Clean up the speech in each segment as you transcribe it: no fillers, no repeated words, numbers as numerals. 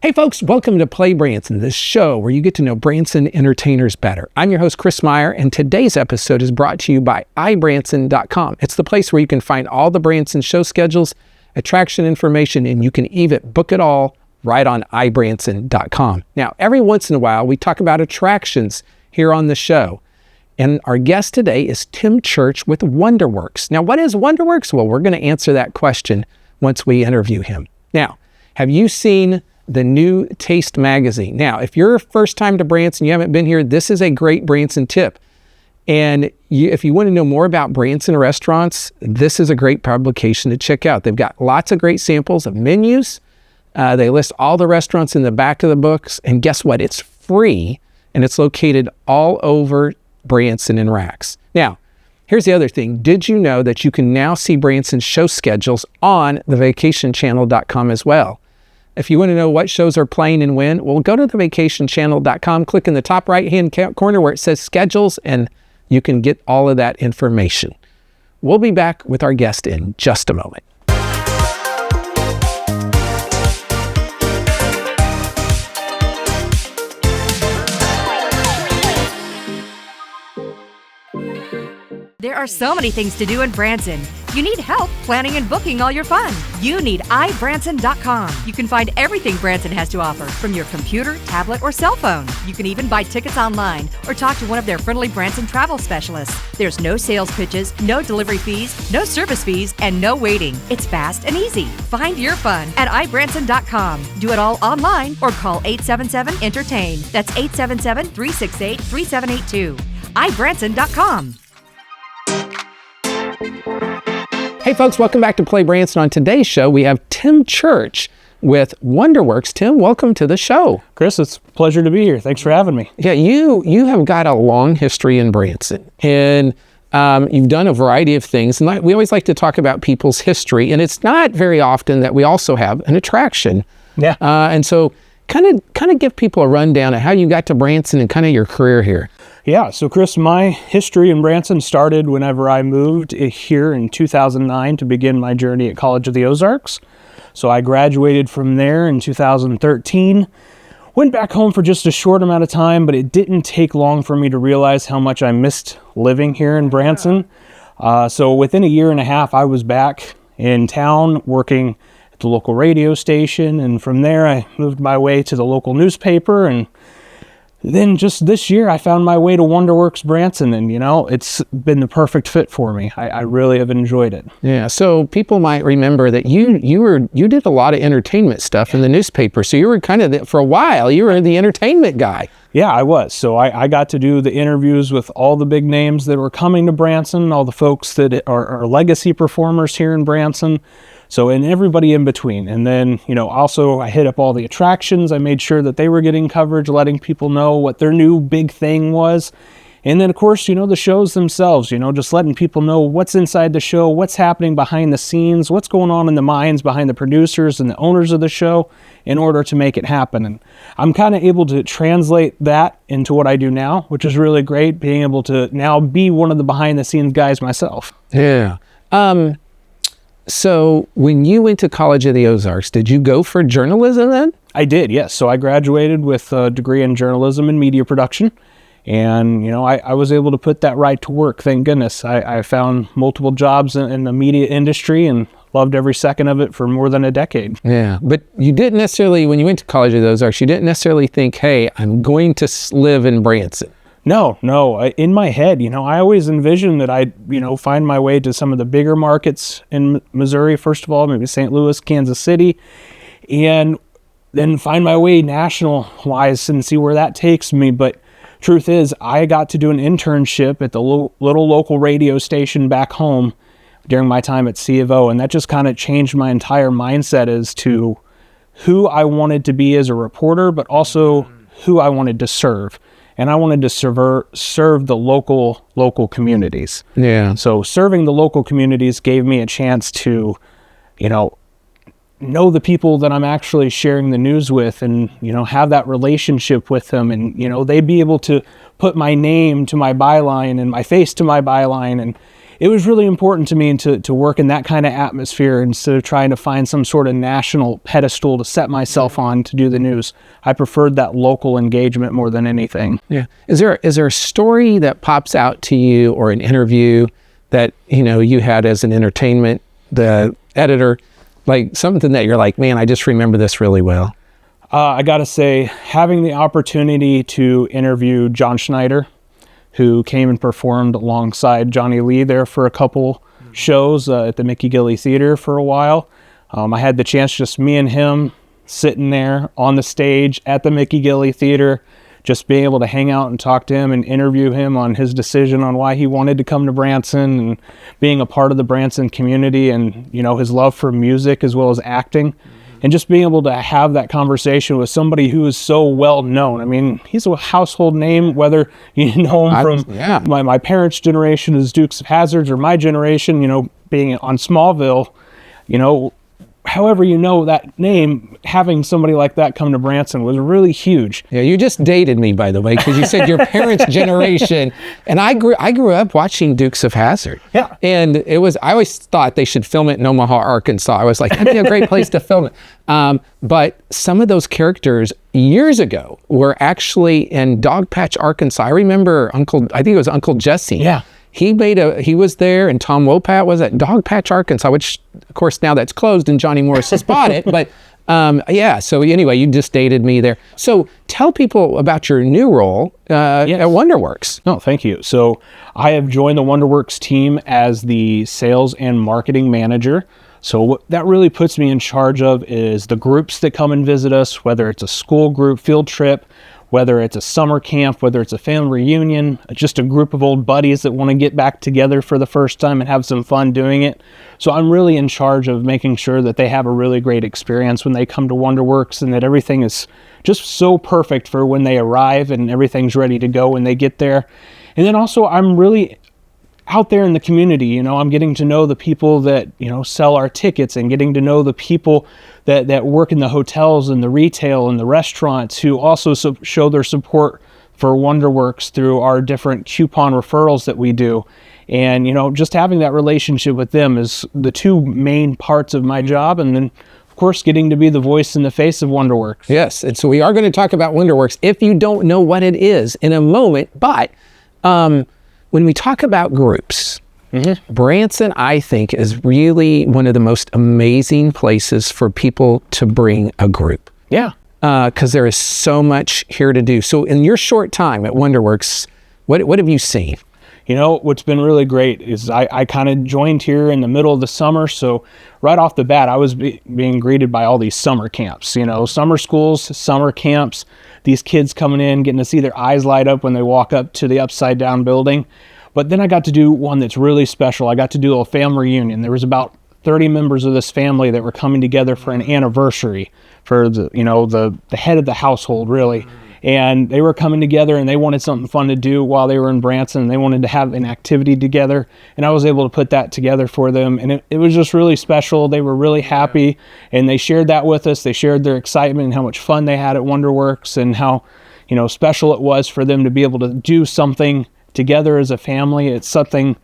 Hey folks, welcome to PlayBranson, the show where you get to know Branson entertainers better. I'm your host, Chris Meyer, and today's episode is brought to you by iBranson.com. It's the place where you can find all the Branson show schedules, attraction information, and you can even book it all right on iBranson.com. Now, every once in a while, we talk about attractions here on the show. And our guest today is Tim Church with Wonderworks. Now, what is Wonderworks? Well, we're going to answer that question once we interview him. Now, have you seen the new Taste magazine? Now, if you're first time to Branson, you haven't been here, this is a great Branson tip. And if you want to know more about Branson restaurants, this is a great publication to check out. They've got lots of great samples of menus. They list all the restaurants in the back of the books. And guess what? It's free, and it's located all over Branson and Racks. Now, here's the other thing. Did you know that you can now see Branson's show schedules on thevacationchannel.com as well? If you want to know what shows are playing and when, well, go to thevacationchannel.com, click in the top right-hand corner where it says schedules, and you can get all of that information. We'll be back with our guest in just a moment. There are so many things to do in Branson. You need help planning and booking all your fun. You need iBranson.com. You can find everything Branson has to offer from your computer, tablet, or cell phone. You can even buy tickets online or talk to one of their friendly Branson travel specialists. There's no sales pitches, no delivery fees, no service fees, and no waiting. It's fast and easy. Find your fun at iBranson.com. Do it all online or call 877-ENTERTAIN. That's 877-368-3782. iBranson.com. Hey folks, welcome back to PlayBranson. On today's show, we have Tim Church with Wonderworks. Tim, welcome to the show. Chris, it's a pleasure to be here. Thanks for having me. Yeah, you have got a long history in Branson, and you've done a variety of things. And we always like to talk about people's history, and it's not very often that we also have an attraction. Yeah. And so kind of give people a rundown of how you got to Branson and kind of your career here. Yeah, so Chris, my history in Branson started whenever I moved here in 2009 to begin my journey at College of the Ozarks. So I graduated from there in 2013, went back home for just a short amount of time, but it didn't take long for me to realize how much I missed living here in Branson. So within a year and a half, I was back in town working at the local radio station, and from there I moved my way to the local newspaper, and then just this year, I found my way to Wonderworks Branson, and it's been the perfect fit for me. I really have enjoyed it. Yeah, so people might remember that you did a lot of entertainment stuff in the newspaper. So you were kind of, for a while, you were the entertainment guy. Yeah, I was. So I got to do the interviews with all the big names that were coming to Branson, all the folks that are legacy performers here in Branson. So, and everybody in between. And then, also I hit up all the attractions. I made sure that they were getting coverage, letting people know what their new big thing was. And then, of course, the shows themselves, just letting people know what's inside the show, what's happening behind the scenes, what's going on in the minds behind the producers and the owners of the show in order to make it happen. And I'm kind of able to translate that into what I do now, which is really great, being able to now be one of the behind the scenes guys myself. Yeah. So when you went to College of the Ozarks, did you go for journalism then? I did, yes. So I graduated with a degree in journalism and media production. And, I was able to put that right to work, thank goodness. I found multiple jobs in the media industry and loved every second of it for more than a decade. Yeah, but you didn't necessarily, when you went to College of the Ozarks, you didn't necessarily think, hey, I'm going to live in Branson. No. In my head, I always envisioned that I'd, find my way to some of the bigger markets in Missouri, first of all, maybe St. Louis, Kansas City, and then find my way national-wise and see where that takes me. But truth is, I got to do an internship at the little local radio station back home during my time at C of O, and that just kind of changed my entire mindset as to who I wanted to be as a reporter, but also who I wanted to serve. And I wanted to serve the local communities. Yeah. So serving the local communities gave me a chance to, know the people that I'm actually sharing the news with, and have that relationship with them, and they'd be able to put my name to my byline and my face to my byline, and it was really important to me to work in that kind of atmosphere instead of trying to find some sort of national pedestal to set myself on to do the news. I preferred that local engagement more than anything. Yeah. Is there a story that pops out to you, or an interview that, you know, you had as an entertainment, the editor, like something that you're like, man, I just remember this really well? I got to say, having the opportunity to interview John Schneider, who came and performed alongside Johnny Lee there for a couple shows at the Mickey Gilley Theater for a while. I had the chance, just me and him, sitting there on the stage at the Mickey Gilley Theater, just being able to hang out and talk to him and interview him on his decision on why he wanted to come to Branson, and being a part of the Branson community, and, you know, his love for music as well as acting. And just being able to have that conversation with somebody who is so well known. I mean, he's a household name, whether you know him from my parents' generation as Dukes of Hazzard, or my generation, you know, being on Smallville, you know, however you know that name, having somebody like that come to Branson was really huge. Yeah, you just dated me, by the way, because you said your parents' generation, and I grew up watching Dukes of Hazzard. Yeah. And I always thought they should film it in Omaha, Arkansas. I was like, that'd be a great place to film it. But some of those characters years ago were actually in Dogpatch, Arkansas. I remember I think it was Uncle Jesse. Yeah. He was there, and Tom Wopat was at Dogpatch, Arkansas, which of course now that's closed and Johnny Morris has bought it. But yeah, so anyway, you just dated me there. So tell people about your new role at Wonderworks. No, thank you. So I have joined the Wonderworks team as the sales and marketing manager. So what that really puts me in charge of is the groups that come and visit us, whether it's a school group, field trip, whether it's a summer camp, whether it's a family reunion, just a group of old buddies that want to get back together for the first time and have some fun doing it. So I'm really in charge of making sure that they have a really great experience when they come to Wonderworks, and that everything is just so perfect for when they arrive and everything's ready to go when they get there. And then also I'm really out there in the community. You know, I'm getting to know the people that, you know, sell our tickets, and getting to know the people that work in the hotels and the retail and the restaurants, who also show their support for Wonderworks through our different coupon referrals that we do. And, you know, just having that relationship with them is the two main parts of my job. And then, of course, getting to be the voice and the face of Wonderworks. Yes, and so we are going to talk about Wonderworks if you don't know what it is in a moment. But when we talk about groups, Branson, I think, is really one of the most amazing places for people to bring a group. Yeah. Because there is so much here to do. So in your short time at Wonderworks, what have you seen? You know, what's been really great is I kind of joined here in the middle of the summer. So right off the bat, I was being greeted by all these summer camps, you know, summer schools, summer camps, these kids coming in, getting to see their eyes light up when they walk up to the upside down building. But then I got to do one that's really special. I got to do a family reunion. There was about 30 members of this family that were coming together for an anniversary for the, you know, the head of the household, really. And they were coming together, and they wanted something fun to do while they were in Branson, and they wanted to have an activity together. And I was able to put that together for them. And it was just really special. They were really happy, and they shared that with us. They shared their excitement and how much fun they had at Wonderworks, and how, you know, special it was for them to be able to do something together as a family. It's something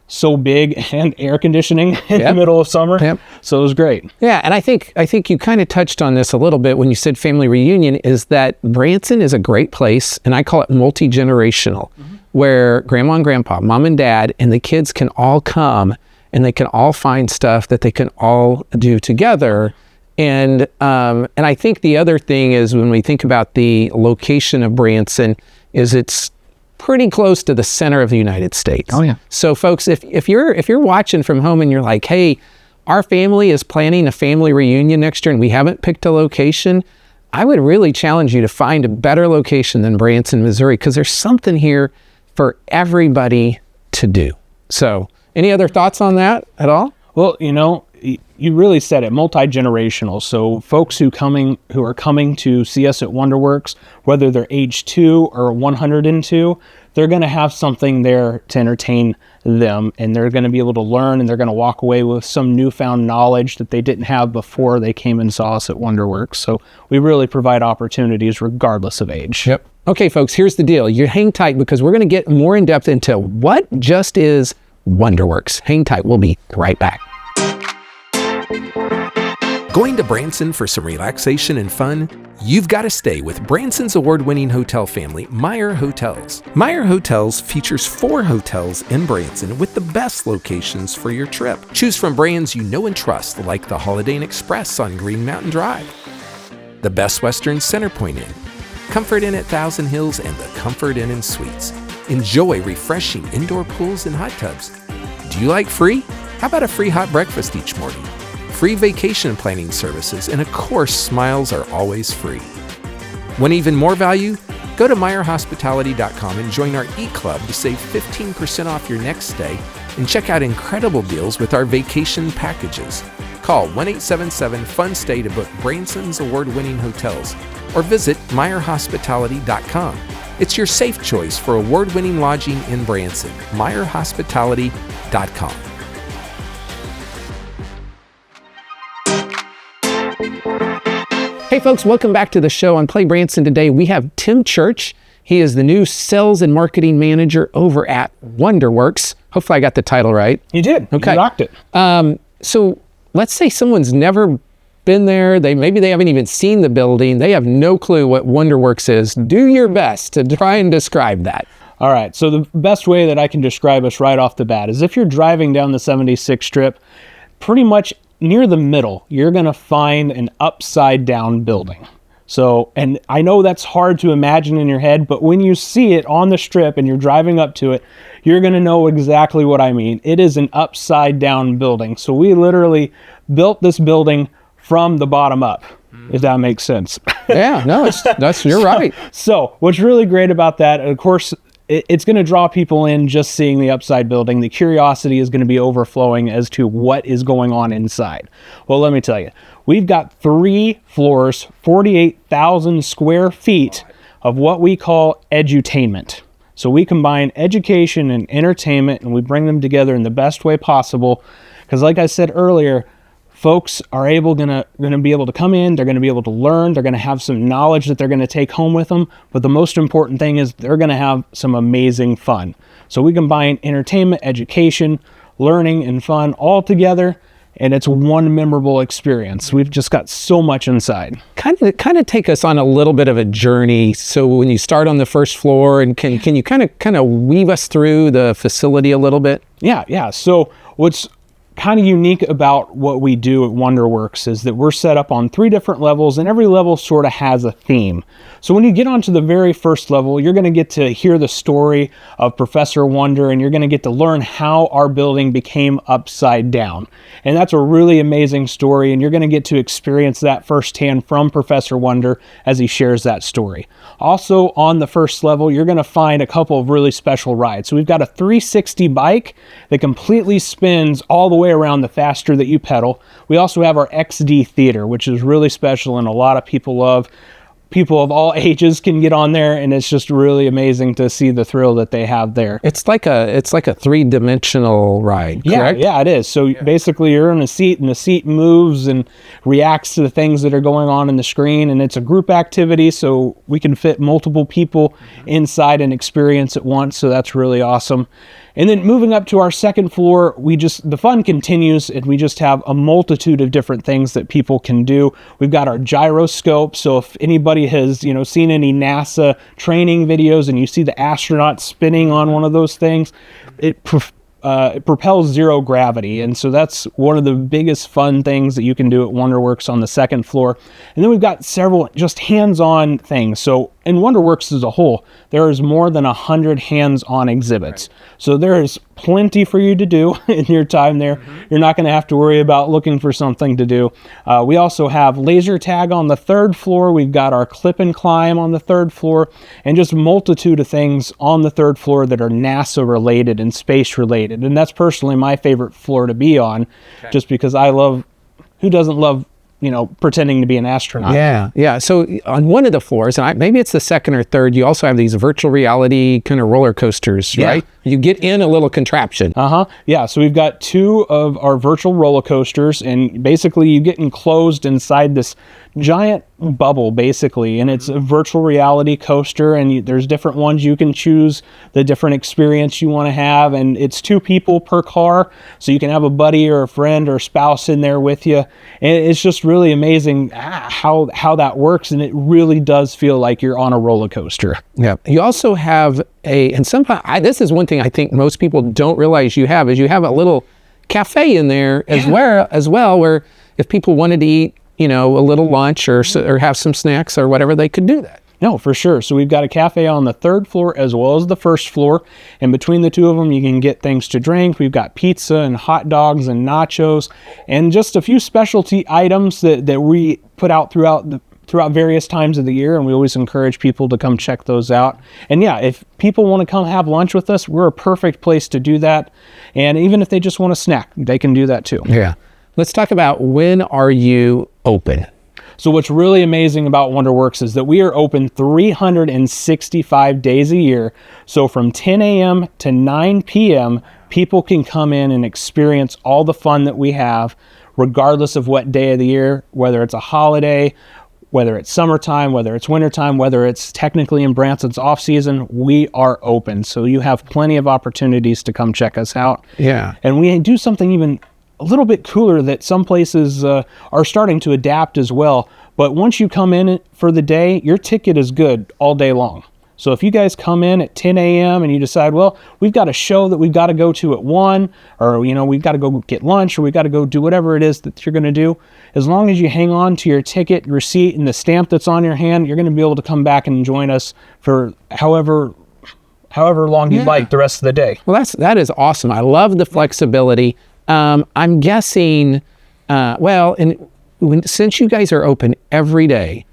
so big, and air conditioning in the middle of summer. Yep. So it was great. Yeah, and I think you kind of touched on this a little bit when you said family reunion, is that Branson is a great place, and I call it multi-generational, where grandma and grandpa, mom and dad, and the kids can all come, and they can all find stuff that they can all do together. And I think the other thing is, when we think about the location of Branson, is it's pretty close to the center of the United States. Oh yeah. So folks, if you're watching from home and you're like, hey, our family is planning a family reunion next year and we haven't picked a location, I would really challenge you to find a better location than Branson, Missouri, because there's something here for everybody to do. So any other thoughts on that at all? Well, you know, you really said it, multi-generational. So folks who are coming to see us at Wonderworks, whether they're age 2 or 102, they're going to have something there to entertain them, and they're going to be able to learn, and they're going to walk away with some newfound knowledge that they didn't have before they came and saw us at Wonderworks. So we really provide opportunities regardless of age. Yep. Okay, folks, here's the deal. You hang tight, because we're going to get more in depth into what just is Wonderworks. Hang tight. We'll be right back. Going to Branson for some relaxation and fun? You've got to stay with Branson's award-winning hotel family, Meyer Hotels. Meyer Hotels features 4 hotels in Branson with the best locations for your trip. Choose from brands you know and trust, like the Holiday Inn Express on Green Mountain Drive, the Best Western Centerpoint Inn, Comfort Inn at Thousand Hills, and the Comfort Inn and Suites. Enjoy refreshing indoor pools and hot tubs. Do you like free? How about a free hot breakfast each morning? Free vacation planning services, and of course, smiles are always free. Want even more value? Go to MeyerHospitality.com and join our e-club to save 15% off your next stay and check out incredible deals with our vacation packages. Call 1-877-FUN-STAY to book Branson's award-winning hotels or visit MeyerHospitality.com. It's your safe choice for award-winning lodging in Branson. MeyerHospitality.com. Hey folks, welcome back to the show on PlayBranson. Today we have Tim Church. He is the new sales and marketing manager over at Wonderworks. Hopefully I got the title right. You did. Okay. You rocked it. So let's say someone's never been there. Maybe they haven't even seen the building. They have no clue what Wonderworks is. Do your best to try and describe that. All right. So the best way that I can describe us right off the bat is if you're driving down the 76 strip, pretty much near the middle, you're going to find an upside down building. So, and I know that's hard to imagine in your head, but when you see it on the strip and you're driving up to it, you're going to know exactly what I mean. It is an upside down building. So we literally built this building from the bottom up, if that makes sense. Yeah, no, you're right. So what's really great about that, of course, it's going to draw people in just seeing the upside building. The curiosity is going to be overflowing as to what is going on inside. Well, let me tell you, we've got 3 floors, 48,000 square feet of what we call edutainment. So we combine education and entertainment, and we bring them together in the best way possible. Because like I said earlier, folks are gonna be able to come in, they're gonna be able to learn, they're gonna have some knowledge that they're gonna take home with them, but the most important thing is they're gonna have some amazing fun. So we combine entertainment, education, learning, and fun all together, and it's one memorable experience. We've just got so much inside. Kind of take us on a little bit of a journey. So when you start on the first floor, and can you kind of weave us through the facility a little bit? Yeah. So what's kind of unique about what we do at Wonderworks is that we're set up on 3 different levels, and every level sort of has a theme. So when you get onto the very first level, you're going to get to hear the story of Professor Wonder, and you're going to get to learn how our building became upside down. And that's a really amazing story, and you're going to get to experience that firsthand from Professor Wonder as he shares that story. Also on the first level, you're going to find a couple of really special rides. So we've got a 360 bike that completely spins all the way around the faster that you pedal. We also have our XD theater, which is really special and a lot of people love. People of all ages can get on there, and it's just really amazing to see the thrill that they have there. It's like a 3-dimensional ride, correct? Yeah, it is. So basically you're in a seat, and the seat moves and reacts to the things that are going on in the screen, and it's a group activity, so we can fit multiple people inside and experience at once, so that's really awesome. And then moving up to our second floor, the fun continues, and we just have a multitude of different things that people can do. We've got our gyroscope, so if anybody has, seen any NASA training videos and you see the astronaut spinning on one of those things, it propels zero gravity, and so that's one of the biggest fun things that you can do at Wonderworks on the second floor. And then we've got several just hands-on things. So in Wonderworks as a whole, there is more than 100 hands-on exhibits. Right. So there is plenty for you to do in your time there. You're not going to have to worry about looking for something to do. We also have laser tag on the third floor. We've got our clip and climb on the third floor, and just a multitude of things on the third floor that are NASA related and space related. And that's personally my favorite floor to be on, just because who doesn't love pretending to be an astronaut? Yeah. So on one of the floors, and maybe it's the second or third, you also have these virtual reality kind of roller coasters, right? You get in a little contraption. Yeah, so we've got 2 of our virtual roller coasters, and basically you get enclosed inside this giant bubble, basically, and it's a virtual reality coaster, and there's different ones you can choose, the different experience you want to have, and it's 2 people per car, so you can have a buddy or a friend or a spouse in there with you, and it's just really amazing how that works, and it really does feel like you're on a roller coaster. Yeah. You also have and sometimes this is one thing I think most people don't realize you have, is you have a little cafe in there as well, where if people wanted to eat, a little lunch or have some snacks or whatever, they could do that. No, for sure. So we've got a cafe on the 3rd floor as well as the 1st floor. And between the 2 of them, you can get things to drink. We've got pizza and hot dogs and nachos and just a few specialty items that we put out throughout various times of the year. And we always encourage people to come check those out. And yeah, if people want to come have lunch with us, we're a perfect place to do that. And even if they just want a snack, they can do that too. Yeah. Let's talk about, when are you open? So what's really amazing about Wonderworks is that we are open 365 days a year. So from 10 a.m. to 9 p.m., people can come in and experience all the fun that we have, regardless of what day of the year, whether it's a holiday, whether it's summertime, whether it's wintertime, whether it's technically in Branson's off season, we are open. So you have plenty of opportunities to come check us out. Yeah. And we do something even a little bit cooler that some places are starting to adapt as well. But once you come in for the day, your ticket is good all day long. So if you guys come in at 10 a.m. and you decide, well, we've got a show that we've got to go to at 1, or, we've got to go get lunch, or we've got to go do whatever it is that you're going to do, as long as you hang on to your ticket, receipt, and the stamp that's on your hand, you're going to be able to come back and join us for however long you'd like the rest of the day. Well, that is awesome. I love the flexibility. I'm guessing, since you guys are open every day,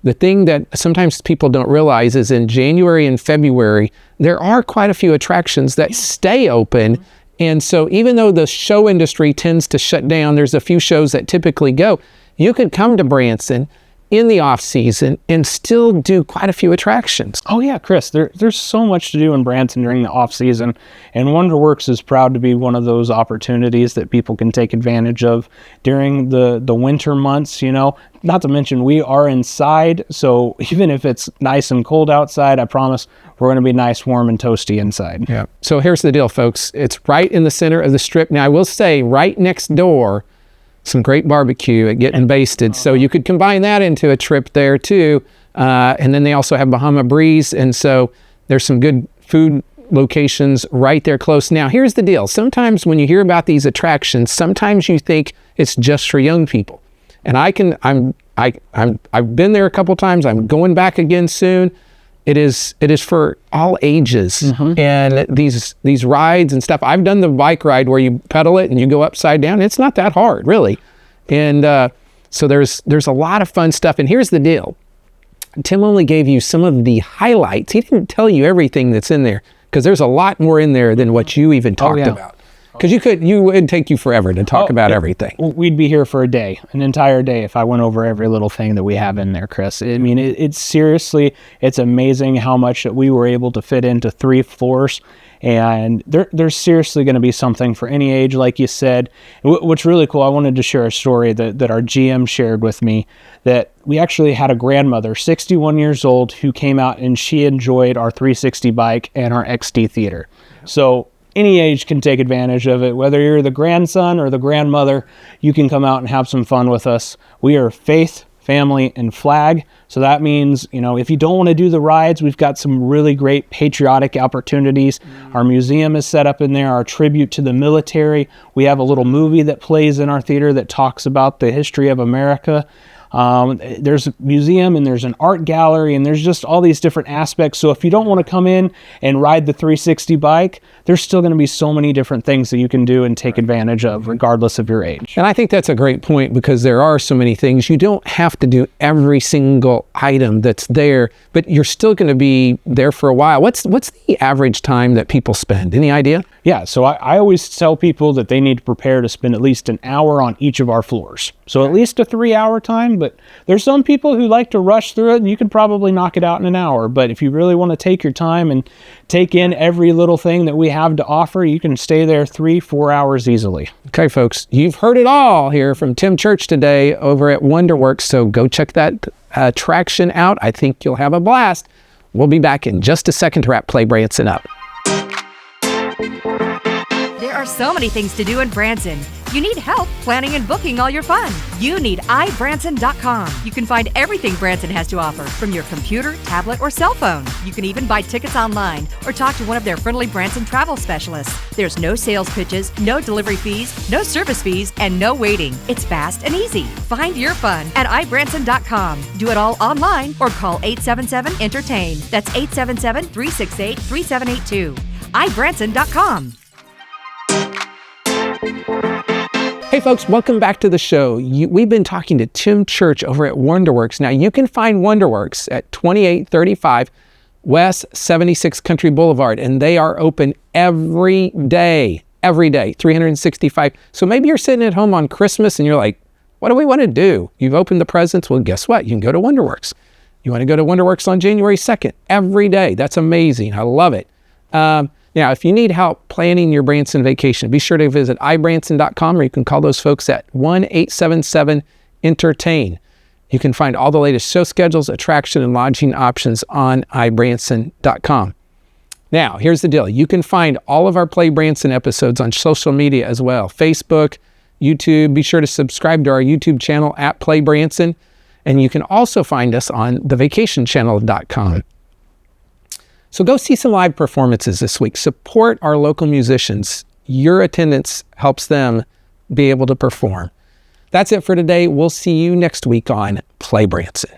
the thing that sometimes people don't realize is in January and February, there are quite a few attractions that stay open. And so even though the show industry tends to shut down, there's a few shows that typically go. You could come to Branson in the off season and still do quite a few attractions. Oh yeah, Chris, there's so much to do in Branson during the off season, and Wonderworks is proud to be one of those opportunities that people can take advantage of during the winter months, not to mention we are inside, so even if it's nice and cold outside, I promise we're going to be nice, warm, and toasty inside. Yeah. So here's the deal, folks. It's right in the center of the strip. Now I will say, right next door, some great barbecue at Getting Basted. So you could combine that into a trip there too. And then they also have Bahama Breeze. And so there's some good food locations right there close. Now, here's the deal. Sometimes when you hear about these attractions, sometimes you think it's just for young people. And I've been there a couple times. I'm going back again soon. It is for all ages. And these rides and stuff. I've done the bike ride where you pedal it and you go upside down. It's not that hard, really. And so there's a lot of fun stuff. And here's the deal. Tim only gave you some of the highlights. He didn't tell you everything that's in there, because there's a lot more in there than what you even talked about. Because it would take you forever to talk about everything. We'd be here for an entire day, if I went over every little thing that we have in there, Chris. I mean, it's seriously, it's amazing how much that we were able to fit into 3 floors. And there's seriously going to be something for any age, like you said. What's really cool, I wanted to share a story that our GM shared with me, that we actually had a grandmother, 61 years old, who came out and she enjoyed our 360 bike and our XD theater. So any age can take advantage of it. Whether you're the grandson or the grandmother, you can come out and have some fun with us. We are faith, family, and flag. So that means, if you don't want to do the rides, we've got some really great patriotic opportunities. Our museum is set up in there, our tribute to the military. We have a little movie that plays in our theater that talks about the history of America. There's a museum and there's an art gallery and there's just all these different aspects. So if you don't want to come in and ride the 360 bike, there's still going to be so many different things that you can do and take advantage of regardless of your age. And I think that's a great point, because there are so many things. You don't have to do every single item that's there, but you're still going to be there for a while. What's the average time that people spend? Any idea? Yeah, so I always tell people that they need to prepare to spend at least an hour on each of our floors. So at least a 3-hour time, but there's some people who like to rush through it, and you can probably knock it out in an hour. But if you really want to take your time and take in every little thing that we have to offer, you can stay there 3-4 hours easily. Okay, folks, you've heard it all here from Tim Church today over at Wonderworks, so go check that attraction out. I think you'll have a blast. We'll be back in just a second to wrap PlayBranson up. There are so many things to do in Branson. You need help planning and booking all your fun. You need iBranson.com. You can find everything Branson has to offer from your computer, tablet, or cell phone. You can even buy tickets online or talk to one of their friendly Branson travel specialists. There's no sales pitches, no delivery fees, no service fees, and no waiting. It's fast and easy. Find your fun at iBranson.com. Do it all online or call 877-ENTERTAIN. That's 877-368-3782. iBranson.com. Hey folks, welcome back to the show. We've been talking to Tim Church over at Wonderworks. Now you can find Wonderworks at 2835 West 76 Country Boulevard, and they are open every day, 365. So maybe you're sitting at home on Christmas and you're like, what do we want to do? You've opened the presents. Well, guess what? You can go to Wonderworks. You want to go to Wonderworks on January 2nd, every day. That's amazing. I love it. Now, if you need help planning your Branson vacation, be sure to visit iBranson.com, or you can call those folks at 1-877-ENTERTAIN. You can find all the latest show schedules, attraction, and lodging options on iBranson.com. Now, here's the deal. You can find all of our PlayBranson episodes on social media as well. Facebook, YouTube. Be sure to subscribe to our YouTube channel at PlayBranson. And you can also find us on thevacationchannel.com. So go see some live performances this week. Support our local musicians. Your attendance helps them be able to perform. That's it for today. We'll see you next week on PlayBranson.